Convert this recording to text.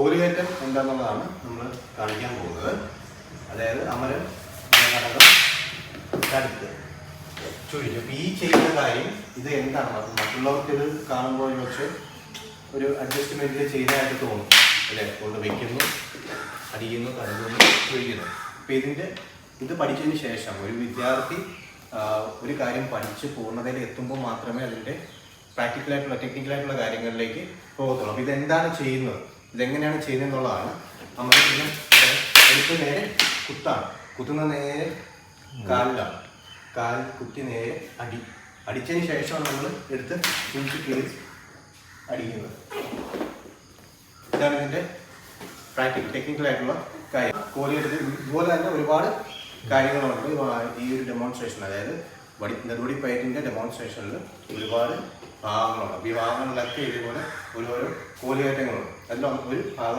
കോലുകയറ്റം എന്താണെന്നുള്ളതാണ് നമ്മൾ കാണിക്കാൻ പോകുന്നത്. അതായത് അമരം, ഘടകം, കടുത്ത്, ചുഴിഞ്ഞു. അപ്പോൾ ഈ ചെയ്യുന്ന കാര്യം ഇത് എന്താണ് മറ്റുള്ളവർക്ക് ഇത് കാണുമ്പോൾ വെച്ച് ഒരു അഡ്ജസ്റ്റ്മെൻറ്റ് ചെയ്തതായിട്ട് തോന്നും അല്ലേ. കൊണ്ട് വയ്ക്കുന്നു, അടിയുന്നു, കടന്നു, ചുഴിക്കുന്നു. അപ്പോൾ ഇത് പഠിച്ചതിന് ശേഷം ഒരു വിദ്യാർത്ഥി ഒരു കാര്യം പഠിച്ച് പൂർണ്ണതയിൽ എത്തുമ്പോൾ മാത്രമേ അതിൻ്റെ പ്രാക്ടിക്കലായിട്ടുള്ള ടെക്നിക്കലായിട്ടുള്ള കാര്യങ്ങളിലേക്ക് പോകത്തുള്ളൂ. അപ്പോൾ ഇതെന്താണ് ചെയ്യുന്നത്, ഇതെങ്ങനെയാണ് ചെയ്യുന്നത് എന്നുള്ളതാണ്. നമ്മൾ പിന്നെ എടുത്ത് നേരെ കുത്താണ്, കുത്തുന്ന നേരെ കാലിലാണ്. കാൽ കുത്തി നേരെ അടിച്ചതിന് ശേഷമാണ് നമ്മൾ എടുത്ത് കുഞ്ചി കീറി അടിക്കുന്നത്. ഇതാണ് ഇതിൻ്റെ ടെക്നിക്കലായിട്ടുള്ള കാര്യം. കോലുകയറ്റത്തിൽ ഇതുപോലെ തന്നെ ഒരുപാട് കാര്യങ്ങളുണ്ട്. ഈ ഒരു ഡെമോൺസ്ട്രേഷൻ, അതായത് നെടുമുടി പയറ്റിൻ്റെ ഡെമോൺസ്ട്രേഷനിൽ ഒരുപാട് ഭാഗങ്ങളുണ്ട്. ഈ ഭാഗങ്ങളിലൊക്കെ ഇതുപോലെ ഓരോരോ കോലുകയറ്റങ്ങളുണ്ട്. അതിൽ ഒരു ഭാഗം